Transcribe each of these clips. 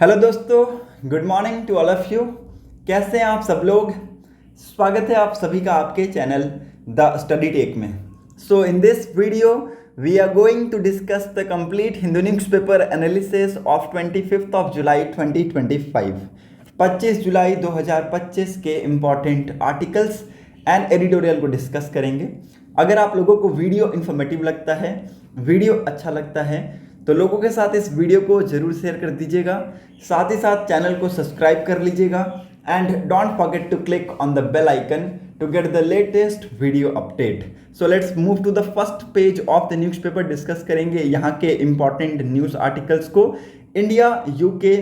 Hello दोस्तों, good morning to all of you. कैसे हैं आप सब लोग? स्वागत है आप सभी का आपके चैनल द स्टडी टेक में। So in this video we are going to discuss the complete Hindu newspaper analysis of 25 of July 2025। 25 जुलाई 2025 के इम्पॉर्टेंट आर्टिकल्स एंड एडिटोरियल को डिस्कस करेंगे। अगर आप लोगों को वीडियो इन्फॉर्मेटिव लगता है, वीडियो अच्छा लगता है, तो लोगों के साथ इस वीडियो को जरूर शेयर कर दीजिएगा। साथ ही साथ चैनल को सब्सक्राइब कर लीजिएगा and don't forget to click on the bell icon to get the latest video update. So let's move to the first page of the newspaper. Discuss करेंगे यहाँ के इंपॉर्टेंट न्यूज़ आर्टिकल्स को। India UK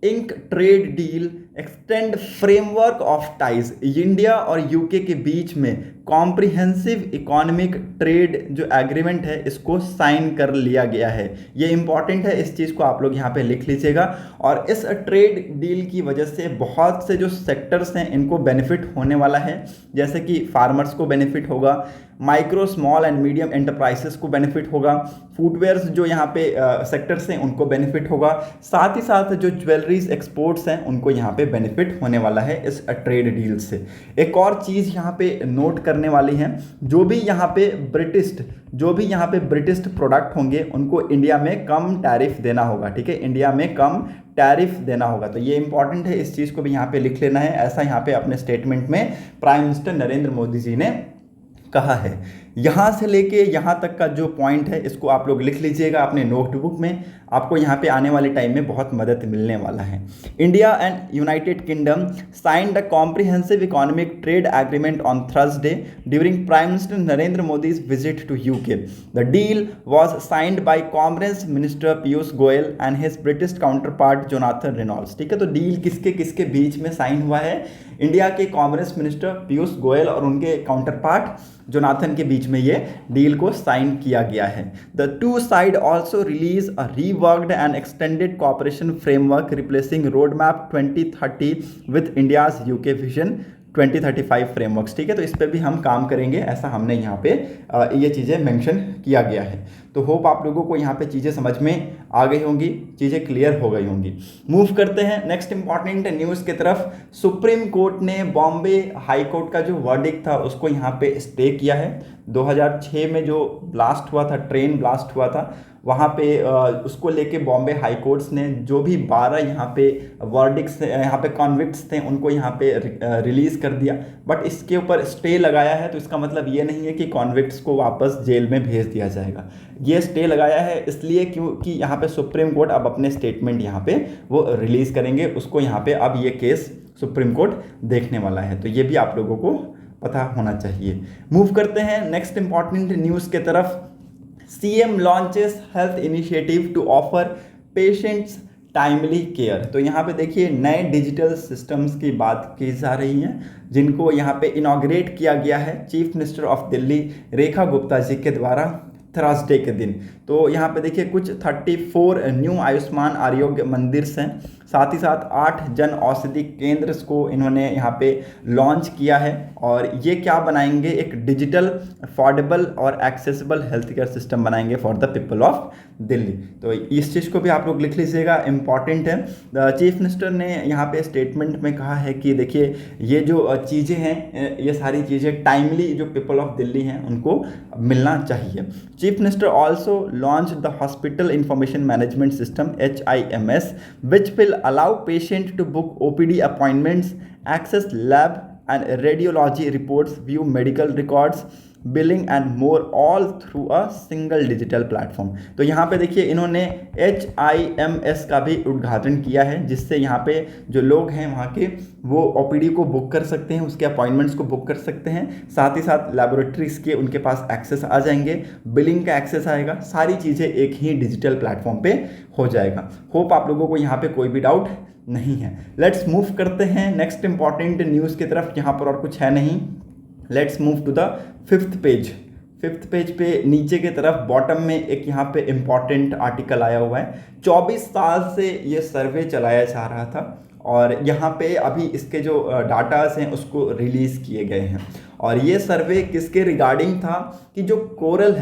ink trade deal extend framework of ties. India और UK के बीच में comprehensive economic trade जो agreement है इसको साइन कर लिया गया है। ये इंपॉर्टेंट है, इस चीज़ को आप लोग यहाँ पे लिख लीजिएगा। और इस ट्रेड डील की वजह से बहुत से जो सेक्टर्स हैं इनको बेनिफिट होने वाला है, जैसे कि फार्मर्स को बेनिफिट होगा, micro small and medium enterprises को बेनिफिट होगा, फुटवेयर्स जो यहाँ पे सेक्टर्स हैं उनको बेनिफिट होगा, साथ ही साथ जो ज्वेलरीज एक्सपोर्ट्स हैं उनको यहाँ पे बेनिफिट होने वाला है इस ट्रेड डील से। एक और चीज़ यहाँ पे नोट करने वाली है, जो भी यहाँ पे ब्रिटिश प्रोडक्ट होंगे उनको इंडिया में कम टैरिफ देना होगा। ठीक है, इंडिया में कम टैरिफ देना होगा। तो ये इंपॉर्टेंट है, इस चीज़ को भी यहाँ पे लिख लेना है। ऐसा यहाँ पे अपने स्टेटमेंट में प्राइम मिनिस्टर नरेंद्र मोदी जी ने कहा है। यहाँ से लेके यहाँ तक का जो पॉइंट है इसको आप लोग लिख लीजिएगा अपने नोटबुक में। आपको यहाँ पे आने वाले टाइम में बहुत मदद मिलने वाला है। India and United Kingdom signed a comprehensive economic trade agreement on Thursday during prime minister Narendra Modi's visit to UK. The deal was signed by commerce minister Piyush Goyal and his British counterpart Jonathan Reynolds. ठीक है, तो deal किसके किसके बीच में sign हुआ है? India के commerce minister Piyush Goyal और उनके काउंटर पार्ट जोनाथन के बीच में ये डील को साइन किया गया है। The two side also release a reworked and extended cooperation framework replacing road map 2030 with India's UK vision 2035 frameworks. ठीक है, तो इस पर भी हम काम करेंगे, ऐसा हमने यहाँ पे ये चीज़ें मेंशन किया गया है। तो होप आप लोगों को यहाँ पे चीज़ें समझ में आ गई होंगी, चीज़ें क्लियर हो गई होंगी। मूव करते हैं नेक्स्ट इंपॉर्टेंट न्यूज़ की तरफ। सुप्रीम कोर्ट ने बॉम्बे हाई कोर्ट का जो वर्डिक्ट था उसको यहाँ पे स्टे किया है। 2006 में जो ब्लास्ट हुआ था, ट्रेन ब्लास्ट हुआ था, वहाँ पे उसको लेके बॉम्बे हाई कोर्ट्स ने जो भी 12 यहाँ पे वर्डिक्ट्स यहाँ पे कॉन्विक्ट्स थे उनको यहाँ पे रिलीज़ कर दिया। बट इसके ऊपर स्टे लगाया है, तो इसका मतलब ये नहीं है कि कॉन्विक्ट्स को वापस जेल में भेज दिया जाएगा। ये स्टे लगाया है इसलिए क्योंकि यहाँ पे सुप्रीम कोर्ट अब अपने स्टेटमेंट यहाँ पे वो रिलीज़ करेंगे, उसको यहाँ पे अब ये केस सुप्रीम कोर्ट देखने वाला है। तो ये भी आप लोगों को पता होना चाहिए। मूव करते हैं नेक्स्ट इंपॉर्टेंट न्यूज़ के तरफ। CM launches health initiative to offer patients timely care. तो यहाँ पे देखिए नए डिजिटल सिस्टम्स की बात की जा रही है जिनको यहाँ पे इनॉग्रेट किया गया है chief minister of Delhi Rekha Gupta ji के द्वारा थर्सडे के दिन। तो यहाँ पे देखिए कुछ 34 न्यू आयुष्मान आरोग्य मंदिर हैं, साथ ही साथ 8 जन औषधि केंद्र को इन्होंने यहाँ पे लॉन्च किया है। और ये क्या बनाएंगे? एक डिजिटल अफोर्डेबल और एक्सेसिबल हेल्थ केयर सिस्टम बनाएंगे for the people of Delhi. तो इस चीज़ को भी आप लोग लिख लीजिएगा, इंपॉर्टेंट है। चीफ मिनिस्टर ने यहाँ पे स्टेटमेंट में कहा है कि देखिए ये जो चीज़ें हैं ये सारी चीज़ें टाइमली जो पीपल ऑफ दिल्ली हैं उनको मिलना चाहिए। Chief minister also launch the hospital information management system HIMS which will allow patient to book OPD appointments, access lab and radiology reports, view medical records, billing and more all through a single digital platform. तो यहाँ पे देखिए इन्होंने HIMS का भी उद्घाटन किया है, जिससे यहाँ पे जो लोग हैं वहाँ के वो OPD को बुक कर सकते हैं, उसके अपॉइंटमेंट्स को बुक कर सकते हैं, साथ ही साथ लेबोरेटरीज के उनके पास एक्सेस आ जाएंगे, बिलिंग का एक्सेस आएगा, सारी चीज़ें एक ही डिजिटल प्लेटफॉर्म पे हो जाएगा। होप आप लोगों को यहाँ पे कोई भी डाउट नहीं है। लेट्स मूव करते हैं नेक्स्ट इंपॉर्टेंट न्यूज़ की तरफ। यहाँ पर और कुछ है नहीं। Let's move to the fifth page पे नीचे की तरफ बॉटम में एक यहाँ पे इम्पॉर्टेंट आर्टिकल आया हुआ है। 24 साल से ये सर्वे चलाया जा रहा था और यहाँ पे अभी इसके जो डाटास हैं उसको रिलीज़ किए गए हैं। और ये सर्वे किसके रिगार्डिंग था कि जो कोरल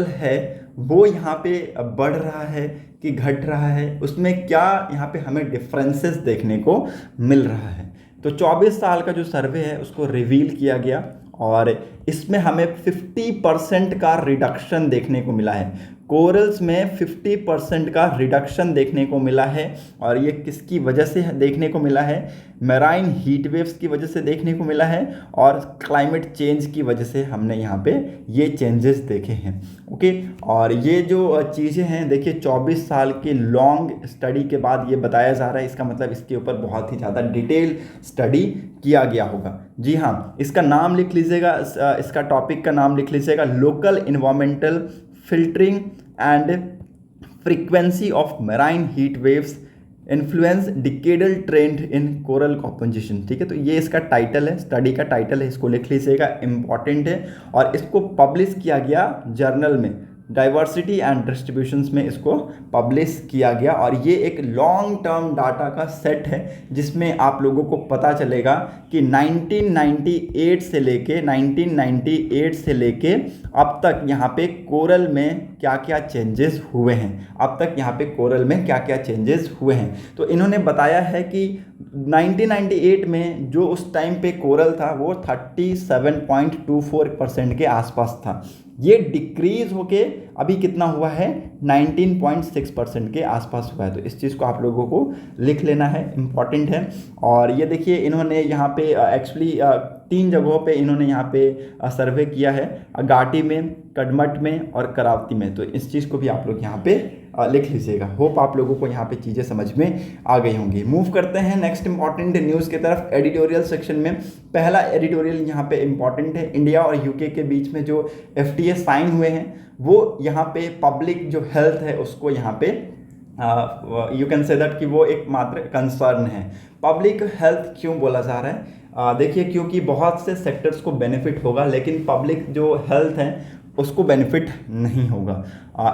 है वो यहाँ पे बढ़ रहा है कि घट रहा है, उसमें क्या यहाँ पे हमें डिफरेंसेस देखने को मिल रहा है। तो 24 साल का जो सर्वे है उसको रिवील किया गया और इसमें हमें 50% का रिडक्शन देखने को मिला है। कोरल्स में 50% का रिडक्शन देखने को मिला है और ये किसकी वजह से देखने को मिला है? मैराइन हीट वेव्स की वजह से देखने को मिला है और क्लाइमेट चेंज की वजह से हमने यहाँ पे ये चेंजेस देखे हैं। ओके, और ये जो चीज़ें हैं देखिए 24 साल के लॉन्ग स्टडी के बाद ये बताया जा रहा है, इसका मतलब इसके ऊपर बहुत ही ज़्यादा डिटेल स्टडी किया गया होगा। जी हाँ, इसका नाम लिख लीजिएगा, इसका टॉपिक का नाम लिख लीजिएगा, local environmental filtering and frequency of marine heat waves influence decadal trend in coral composition. ठीक है, तो ये इसका टाइटल है, स्टडी का टाइटल है, इसको लिख लीजिएगा, इंपॉर्टेंट है। और इसको पब्लिश किया गया जर्नल में, डाइवर्सिटी एंड डिस्ट्रीब्यूशंस में इसको पब्लिश किया गया। और ये एक लॉन्ग टर्म डाटा का सेट है जिसमें आप लोगों को पता चलेगा कि 1998 से लेके अब तक यहाँ पे कोरल में क्या क्या चेंजेस हुए हैं, अब तक यहाँ पे कोरल में क्या क्या चेंजेस हुए हैं। तो इन्होंने बताया है कि 1998 में जो उस टाइम पे कोरल था वो 37.24% के आसपास था। ये डिक्रीज होके अभी कितना हुआ है? 19.6% के आसपास हुआ है। तो इस चीज़ को आप लोगों को लिख लेना है, इम्पॉर्टेंट है। और ये देखिए इन्होंने यहाँ पे एक्चुअली 3 जगहों पे इन्होंने यहाँ पे सर्वे किया है, घाटी में, कदमत में और करावती में। तो इस चीज़ को भी आप लोग यहाँ पे लिख लीजिएगा। होप आप लोगों को यहाँ पे चीज़ें समझ में आ गई होंगी। मूव करते हैं नेक्स्ट इंपॉर्टेंट न्यूज़ की तरफ, एडिटोरियल सेक्शन में। पहला एडिटोरियल यहाँ पे इंपॉर्टेंट है, इंडिया और यूके के बीच में जो FTA साइन हुए हैं वो यहाँ पे पब्लिक जो हेल्थ है उसको यहाँ पे यू कैन से दैट कि वो एक मात्र कंसर्न है। पब्लिक हेल्थ क्यों बोला जा रहा है? देखिए क्योंकि बहुत से सेक्टर्स को बेनिफिट होगा लेकिन पब्लिक जो हेल्थ है उसको बेनिफिट नहीं होगा,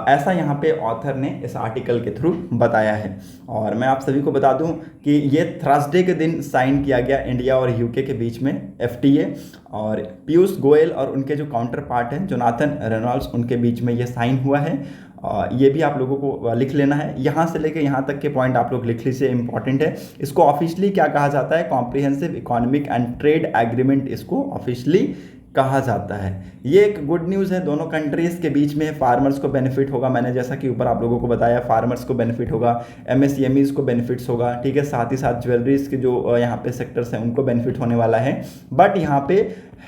ऐसा यहाँ पे ऑथर ने इस आर्टिकल के थ्रू बताया है। और मैं आप सभी को बता दूं कि ये थर्सडे के दिन साइन किया गया इंडिया और यूके के बीच में FTA, और पीयूष गोयल और उनके जो काउंटर पार्ट हैं जोनाथन रेनॉल्ड्स, उनके बीच में ये साइन हुआ है। ये भी आप लोगों को लिख लेना है, यहाँ से लेके यहाँ तक के पॉइंट आप लोग लिख लीजिए, इंपॉर्टेंट है। इसको ऑफिशियली क्या कहा जाता है? Comprehensive economic and trade agreement इसको ऑफिशियली कहा जाता है। ये एक गुड न्यूज़ है दोनों कंट्रीज़ के बीच में। फार्मर्स को बेनिफिट होगा, मैंने जैसा कि ऊपर आप लोगों को बताया, फार्मर्स को बेनिफिट होगा, MSMEs को बेनिफिट्स होगा, ठीक है। साथ ही साथ ज्वेलरीज के जो यहाँ पे सेक्टर्स हैं उनको बेनिफिट होने वाला है। बट यहाँ पे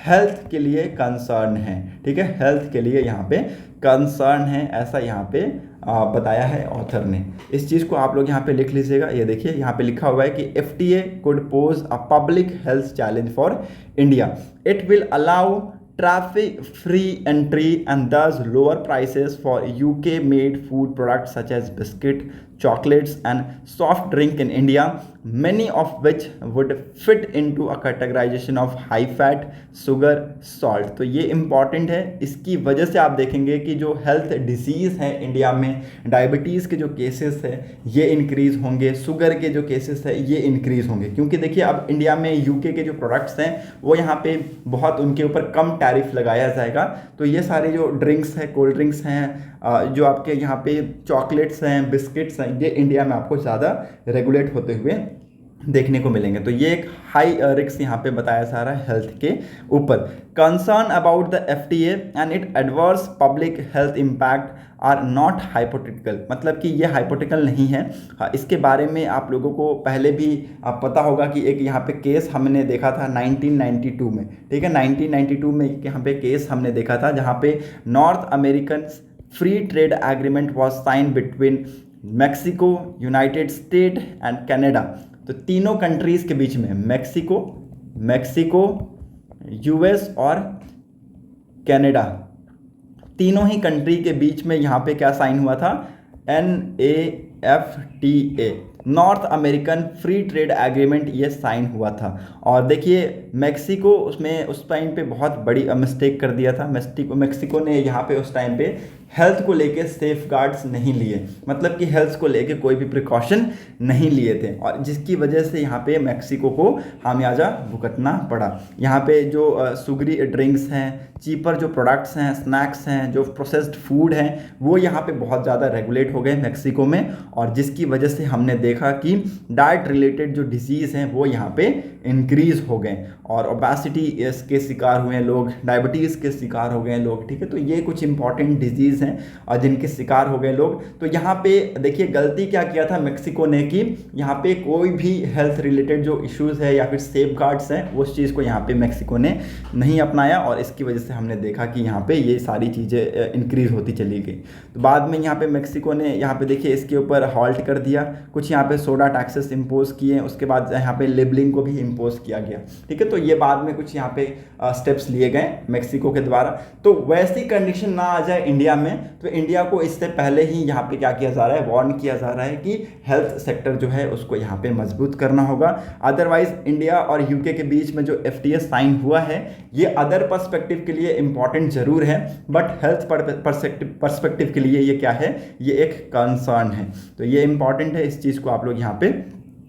हेल्थ के लिए कंसर्न है, ठीक है, हेल्थ के लिए यहाँ पे कंसर्न है, ऐसा यहाँ पे बताया है ऑथर ने। इस चीज़ को आप लोग यहाँ पे लिख लीजिएगा। ये देखिए यहाँ पे लिखा हुआ है कि FTA could pose a public health challenge for India. It will allow traffic free entry and thus lower prices for UK made food products such as biscuit, chocolates and soft drink in India, many of which would fit into a categorization of high fat, sugar, salt। तो ये important है, इसकी वजह से आप देखेंगे कि जो हेल्थ डिजीज़ है इंडिया में, डायबिटीज़ के जो केसेस है ये इंक्रीज़ होंगे, शुगर के जो केसेस है ये इंक्रीज़ होंगे। क्योंकि देखिए अब इंडिया में UK के जो प्रोडक्ट्स हैं वो यहाँ पे बहुत उनके ऊपर कम टैरिफ लगाया जाएगा। तो ये सारे जो ड्रिंक्स हैं, कोल्ड ड्रिंक्स हैं, जो आपके यहाँ पे चॉकलेट्स हैं, बिस्किट्स हैं, ये इंडिया में आपको ज़्यादा रेगुलेट होते हुए देखने को मिलेंगे। तो ये एक हाई रिस्क यहाँ पे बताया जा रहा है हेल्थ के ऊपर। Concern about the FTA and it adverse public health impact are not hypothetical, मतलब कि ये हाइपोथेटिकल नहीं है। इसके बारे में आप लोगों को पहले भी पता होगा कि एक यहाँ पे केस हमने देखा था 1992 में, ठीक है, 1992 में यहाँ पे केस हमने देखा था जहाँ पे North American free trade agreement was sign between Mexico, United State and Canada. तो तीनों कंट्रीज़ के बीच में मैक्सिको, US और कनाडा, तीनों ही कंट्री के बीच में यहाँ पे क्या साइन हुआ था? NAFTA, north American free trade agreement, ये साइन हुआ था। और देखिए मैक्सिको उसमें उस टाइम पे बहुत बड़ी मिस्टेक कर दिया था। मैक्सिको ने यहाँ पे उस टाइम पे हेल्थ को लेके सेफ गार्ड्स नहीं लिए, मतलब कि हेल्थ को लेके कोई भी प्रिकॉशन नहीं लिए थे, और जिसकी वजह से यहाँ पे मैक्सिको को खामियाजा भुगतना पड़ा। यहाँ पे जो सुगरी ड्रिंक्स हैं, चीपर जो प्रोडक्ट्स हैं, स्नैक्स हैं, जो प्रोसेस्ड फूड हैं, वो यहाँ पे बहुत ज़्यादा रेगुलेट हो गए मैक्सिको में, और जिसकी वजह से हमने देखा कि डाइट रिलेटेड जो डिजीज़ हैं वो यहाँ पे इंक्रीज़ हो गए, और ओबेसिटी के शिकार हुए हैं लोग, डायबिटीज़ के शिकार हो गए हैं लोग, ठीक है। तो ये कुछ इंपॉर्टेंट डिजीज़ हैं और जिनके शिकार हो गए लोग। तो यहाँ पे देखिए गलती क्या किया था मैक्सिको ने कि यहाँ पे कोई भी हेल्थ रिलेटेड जो इश्यूज़ है या फिर सेफ गार्ड्स हैं उस चीज़ को यहाँ पे मैक्सिको ने नहीं अपनाया, और इसकी वजह से हमने देखा कि यहाँ पे ये सारी चीज़ें इंक्रीज़ होती चली गई। तो बाद में यहाँ पे मैक्सिको ने यहाँ पे देखिए इसके ऊपर हॉल्ट कर दिया, कुछ यहाँ पे सोडा टैक्सेस इम्पोज किए, उसके बाद यहाँ पे लेबलिंग को भी इम्पोज किया गया, ठीक है। तो ये बाद में कुछ यहाँ पे स्टेप्स लिए गए मैक्सिको के द्वारा। तो वैसी कंडीशन ना आ जाए इंडिया में, तो इंडिया को इससे पहले ही यहाँ पे क्या किया जा रहा है, वार्न किया जा रहा है कि हेल्थ सेक्टर जो है उसको यहाँ पे मजबूत करना होगा। अदरवाइज इंडिया और यूके के बीच में जो FTA साइन हुआ है ये अदर पर्सपेक्टिव के लिए इंपॉर्टेंट जरूर है, बट हेल्थ पर्सपेक्टिव के लिए ये क्या है, ये एक कंसर्न है। तो ये इंपॉर्टेंट है, इस चीज़ को आप लोग यहाँ पे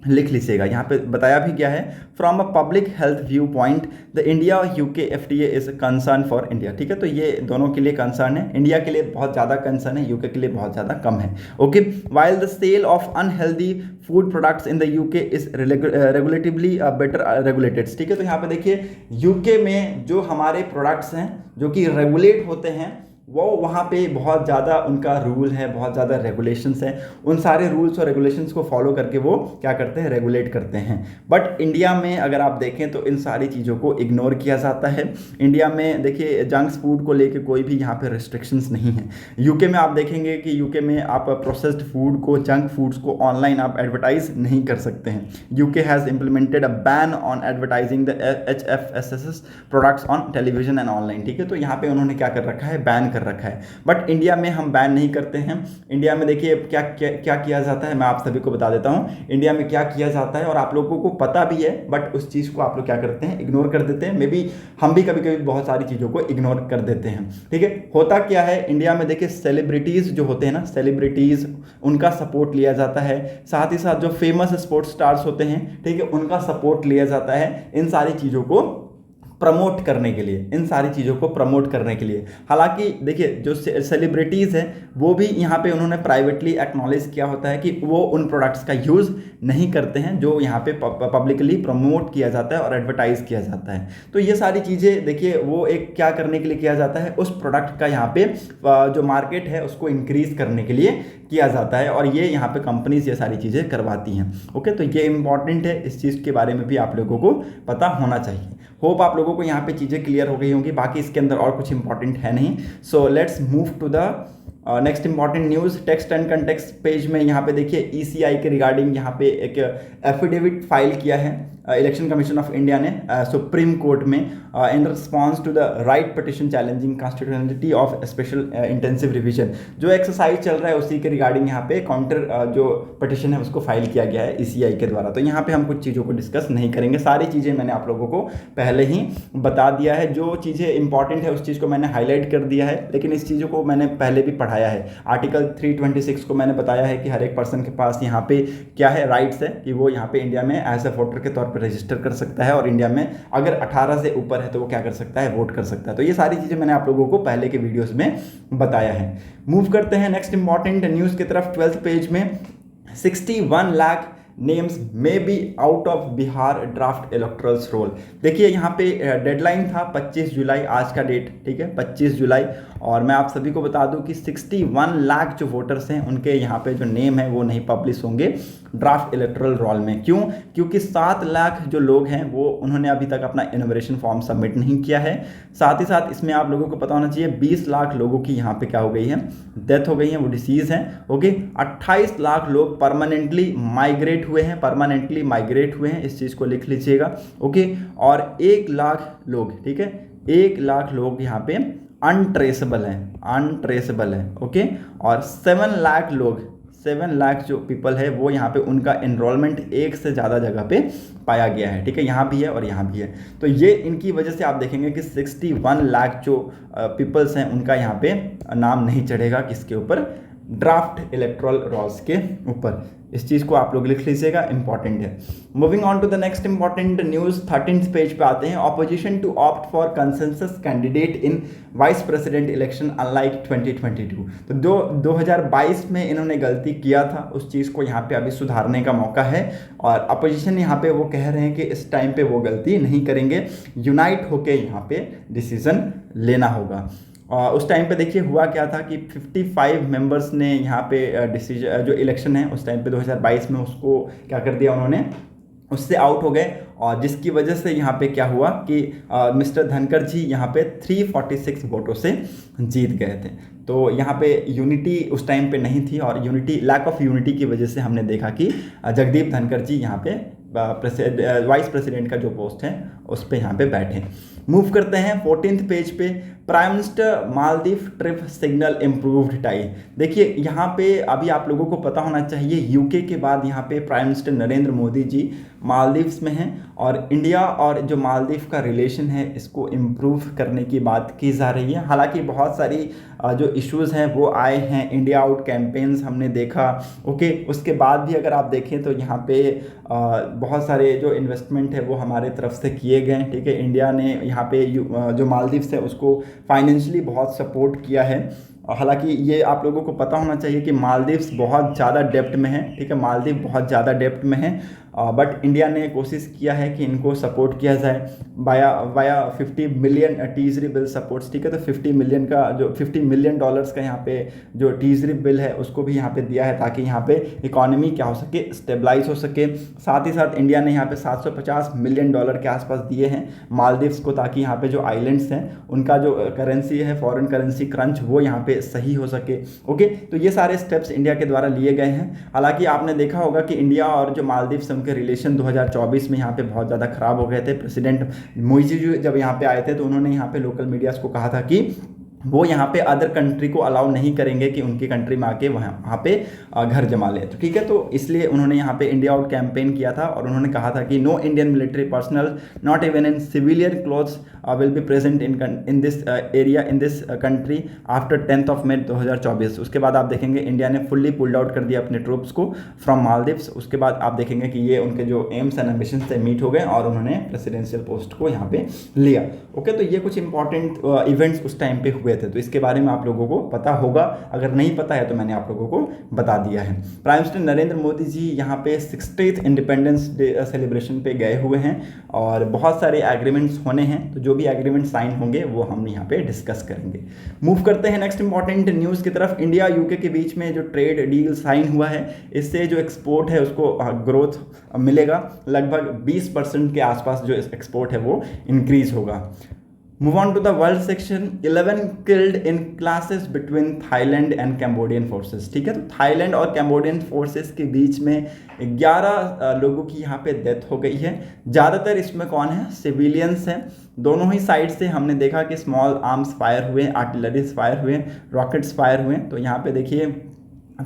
लिख लीजिएगा। यहाँ पे बताया भी गया है, from a public health view point the India और UK FTA is concern for India, ठीक है। तो ये दोनों के लिए कंसर्न है, इंडिया के लिए बहुत ज़्यादा कंसर्न है, यूके के लिए बहुत ज़्यादा कम है। Okay, while the sale of unhealthy food products in the UK is regulatively better regulated, ठीक है। तो यहाँ पे देखिए यूके में जो हमारे प्रोडक्ट्स हैं जो कि रेगुलेट होते हैं वो वहाँ पे बहुत ज़्यादा उनका रूल है, बहुत ज़्यादा रेगुलेशंस हैं, उन सारे रूल्स और रेगुलेशंस को फॉलो करके वो क्या करते हैं, रेगुलेट करते हैं। बट इंडिया में अगर आप देखें तो इन सारी चीज़ों को इग्नोर किया जाता है। इंडिया में देखिए जंक्स फूड को लेके कोई भी यहाँ पे रिस्ट्रिक्शंस नहीं है। यूके में आप देखेंगे कि यूके में आप प्रोसेस्ड फूड को, जंक फूड्स को ऑनलाइन आप एडवर्टाइज नहीं कर सकते हैं। UK has implemented a ban on advertising the HFSS products on television and online, ठीक है। तो यहाँ पे उन्होंने क्या कर रखा है, बैन रखा है। बट इंडिया में हम बैन नहीं करते हैं। इंडिया में देखिए क्या क्या क्या किया जाता है, मैं आप सभी को बता देता हूं इंडिया में क्या किया जाता है, और आप लोगों को पता भी है, बट उस चीज को आप लोग क्या करते हैं, इग्नोर कर देते हैं। मे बी हम भी कभी कभी बहुत सारी चीजों को इग्नोर कर देते हैं, ठीक है। होता क्या है इंडिया में, देखिए सेलिब्रिटीज जो होते हैं ना, सेलिब्रिटीज उनका सपोर्ट लिया जाता है, साथ ही साथ जो फेमस स्पोर्ट्स स्टार्स होते हैं, ठीक है, उनका सपोर्ट लिया जाता है इन सारी चीजों को प्रमोट करने के लिए, इन सारी चीज़ों को प्रमोट करने के लिए। हालांकि देखिए जो सेलिब्रिटीज़ हैं वो भी यहाँ पे उन्होंने प्राइवेटली एक्नॉलेज किया होता है कि वो उन प्रोडक्ट्स का यूज़ नहीं करते हैं जो यहाँ पे पब्लिकली प्रमोट किया जाता है और एडवर्टाइज किया जाता है। तो ये सारी चीज़ें देखिए वो एक क्या करने के लिए किया जाता है, उस प्रोडक्ट का यहाँ पे जो मार्केट है उसको इंक्रीज करने के लिए किया जाता है, और ये यहाँ पे कंपनीज ये सारी चीज़ें करवाती हैं। ओके, तो ये इंपॉर्टेंट है, इस चीज़ के बारे में भी आप लोगों को पता होना चाहिए। होप आप लोगों को यहाँ पे चीज़ें क्लियर हो गई होंगी, बाकी इसके अंदर और कुछ इंपॉर्टेंट है नहीं। So let's move to the next important news. Text and context page में यहाँ पे देखिए ECI के रिगार्डिंग यहाँ पे एक एफिडेविट फाइल किया है इलेक्शन कमीशन ऑफ इंडिया ने सुप्रीम कोर्ट में in response to the writ petition challenging constitutionality of special intensive revision. जो एक्सरसाइज चल रहा है उसी के रिगार्डिंग यहाँ पे काउंटर जो पिटिशन है उसको फाइल किया गया है ECI के द्वारा। तो यहाँ पे हम कुछ चीज़ों को डिस्कस नहीं करेंगे, सारी चीज़ें मैंने आप लोगों को पहले ही बता दिया है। जो चीज़ें इंपॉर्टेंट है उस चीज़ को मैंने हाईलाइट कर दिया है, लेकिन इस चीज़ों को मैंने पहले भी पढ़ाया है। आर्टिकल 326 को मैंने बताया है कि हर एक पर्सन के पास यहाँ पे क्या है, राइट्स है कि वो यहाँ पे इंडिया में एज ए वोटर के तौर पर रजिस्टर कर सकता है, और इंडिया में अगर 18 से ऊपर है तो वो क्या कर सकता है, वोट कर सकता है। तो ये सारी चीज़ें मैंने आप लोगों को पहले के वीडियोस में बताया है। मूव करते हैं नेक्स्ट इंपॉर्टेंट न्यूज़ की तरफ। 12th पेज में 61 lakh names may be out of Bihar draft electoral roll. देखिए यहाँ पे डेडलाइन था 25 जुलाई, आज का डेट, ठीक है 25 जुलाई, और मैं आप सभी को बता दूं कि 61 लाख जो वोटर्स हैं उनके यहाँ पे जो नेम है वो नहीं पब्लिश होंगे ड्राफ्ट इलेक्टोरल रोल में। क्यों? क्योंकि 7 लाख जो लोग हैं वो उन्होंने अभी तक अपना इनोवेशन फॉर्म सबमिट नहीं किया है। साथ ही साथ इसमें आप लोगों को पता होना चाहिए 20 लाख लोगों की यहाँ पे क्या हो गई है, डेथ हो गई है, वो डिसीज़ हैं। ओके, 28 लाख लोग परमानेंटली माइग्रेट हुए हैं, इस चीज़ को लिख लीजिएगा। ओके, और 1 लाख लोग, ठीक है 1 लाख लोग यहाँ पे अनट्रेसेबल हैं। ओके, और 7 लाख लोग 7 लाख जो पीपल है वो यहाँ पे उनका एनरोलमेंट एक से ज़्यादा जगह पे पाया गया है, ठीक है, यहाँ भी है और यहाँ भी है। तो ये इनकी वजह से आप देखेंगे कि 61 लाख जो पीपल्स हैं उनका यहाँ पे नाम नहीं चढ़ेगा किसके ऊपर, ड्राफ्ट इलेक्टोरल रॉल्स के ऊपर। इस चीज़ को आप लोग लिख लीजिएगा, इंपॉर्टेंट है। Moving on to the next important news, 13th page पे आते हैं। Opposition to opt for consensus candidate in vice president election unlike 2022। तो 2022 में इन्होंने गलती किया था, उस चीज़ को यहाँ पे अभी सुधारने का मौका है और अपोजिशन यहाँ पे वो कह रहे हैं कि इस टाइम पे वो गलती नहीं करेंगे, यूनाइट होके यहाँ पे डिसीजन लेना होगा। उस टाइम पे देखिए हुआ क्या था कि 55 मेंबर्स ने यहाँ पे डिसीजन जो इलेक्शन है उस टाइम पे 2022 में उसको क्या कर दिया उन्होंने, उससे आउट हो गए और जिसकी वजह से यहाँ पे क्या हुआ कि मिस्टर धनखड़ जी यहाँ पे 346 वोटों से जीत गए थे। तो यहाँ पे यूनिटी उस टाइम पे नहीं थी और यूनिटी, लैक ऑफ यूनिटी की वजह से हमने देखा कि जगदीप धनखड़ जी यहाँ पे वाइस प्रेसिडेंट का जो पोस्ट है उस पे यहाँ पे बैठे। मूव करते हैं 14th पेज पे। Prime minister Maldives trip signal improved tie. देखिए यहाँ पे अभी आप लोगों को पता होना चाहिए यूके के बाद यहाँ पे प्राइम मिनिस्टर नरेंद्र मोदी जी मालदीव्स में हैं और इंडिया और जो मालदीव का रिलेशन है इसको इम्प्रूव करने की बात की जा रही है। हालांकि बहुत सारी जो इश्यूज़ हैं वो आए हैं, इंडिया आउट कैंपेन्स हमने देखा, ओके, उसके बाद भी अगर आप देखें तो यहाँ पे बहुत सारे जो इन्वेस्टमेंट है वो हमारे तरफ से किए गए, ठीक है। इंडिया ने यहाँ पे जो मालदीव्स है उसको फाइनेंशियली बहुत सपोर्ट किया है। हालांकि ये आप लोगों को पता होना चाहिए कि मालदीव्स बहुत ज़्यादा डेप्ट में है, ठीक है, मालदीव बहुत ज़्यादा डेप्ट में है, बट इंडिया ने कोशिश किया है कि इनको सपोर्ट किया जाए वाया 50 मिलियन टीजरी बिल सपोर्ट्स, ठीक है। तो 50 मिलियन का जो $50 मिलियन का यहाँ पे जो टीजरी बिल है उसको भी यहाँ पे दिया है ताकि यहाँ पे इकोनॉमी क्या हो सके, स्टेबलाइज हो सके। साथ ही साथ इंडिया ने यहाँ पे $750 मिलियन के आसपास दिए हैं मालदीव्स को ताकि यहाँ पे जो आइलैंड्स हैं उनका जो करेंसी है, फॉरेन करेंसी क्रंच, वो यहाँ पे सही हो सके, ओके। तो ये सारे स्टेप्स इंडिया के द्वारा लिए गए हैं। हालांकि आपने देखा होगा कि इंडिया और जो मालदीव के रिलेशन 2024 में यहाँ पे बहुत ज़्यादा खराब हो गए थे। प्रेसिडेंट मोइजी जब यहाँ पे आए थे तो उन्होंने यहाँ पे लोकल मीडियाज़ को कहा था कि वो यहाँ पे अदर कंट्री को अलाउ नहीं करेंगे कि उनकी कंट्री में आके वहाँ पे घर जमा ले, तो ठीक है। तो इसलिए उन्होंने यहाँ पे इंडिया आउट कैंपेन किया था और उन्होंने कहा था कि no Indian military personnel not even in civilian clothes will be present in this area in this country after 10 May 2024। उसके बाद आप देखेंगे इंडिया ने फुल्ली पुल्ड आउट कर दिया अपने ट्रूप्स को फ्रॉम मालदीव्स। उसके बाद आप देखेंगे कि ये उनके जो एम्स एंड एम्बिशन से मीट हो गए और उन्होंने प्रेसिडेंशियल पोस्ट को यहाँ पे लिया, ओके। तो ये कुछ इंपॉर्टेंट इवेंट्स उस टाइम पे हुए थे, तो इसके बारे में आप लोगों को पता होगा, अगर नहीं पता है तो मैंने आप लोगों को बता दिया है। प्राइम मिनिस्टर नरेंद्र मोदी जी यहाँ पे 60th इंडिपेंडेंस डे सेलिब्रेशन पे गए हुए हैं और बहुत सारे एग्रीमेंट्स होने हैं, तो जो भी एग्रीमेंट साइन होंगे वो हम यहाँ पे डिस्कस करेंगे। मूव करते हैं नेक्स्ट इंपॉर्टेंट न्यूज़ की तरफ। इंडिया यूके के बीच में जो ट्रेड डील साइन हुआ है इससे जो एक्सपोर्ट है उसको ग्रोथ मिलेगा, लगभग 20% के आसपास जो एक्सपोर्ट है वो इंक्रीज होगा। Move on to the world section। 11 killed in clashes between Thailand and Cambodian forces, ठीक है। तो थाईलैंड और कैम्बोडियन फोर्सेस के बीच में 11 लोगों की यहाँ पे डेथ हो गई है। ज़्यादातर इसमें कौन है, सिविलियंस हैं। दोनों ही साइड से हमने देखा कि स्मॉल आर्म्स फायर हुए, आर्टिलरीज फायर हुए, रॉकेट्स फायर हुए। तो यहाँ पे देखिए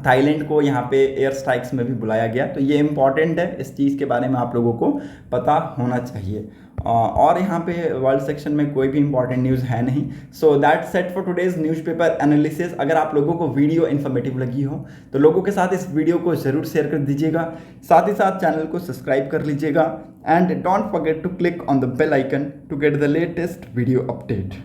थाईलैंड को यहाँ पे एयर स्ट्राइक्स में भी बुलाया गया, तो ये इंपॉर्टेंट है, इस चीज़ के बारे में आप लोगों को पता होना चाहिए। और यहाँ पे वर्ल्ड सेक्शन में कोई भी इंपॉर्टेंट न्यूज़ है नहीं। So that's set for today's newspaper analysis. अगर आप लोगों को वीडियो इन्फॉर्मेटिव लगी हो तो लोगों के साथ इस वीडियो को ज़रूर शेयर कर दीजिएगा, साथ ही साथ चैनल को सब्सक्राइब कर लीजिएगा and don't forget to click on the bell icon to get the latest video update.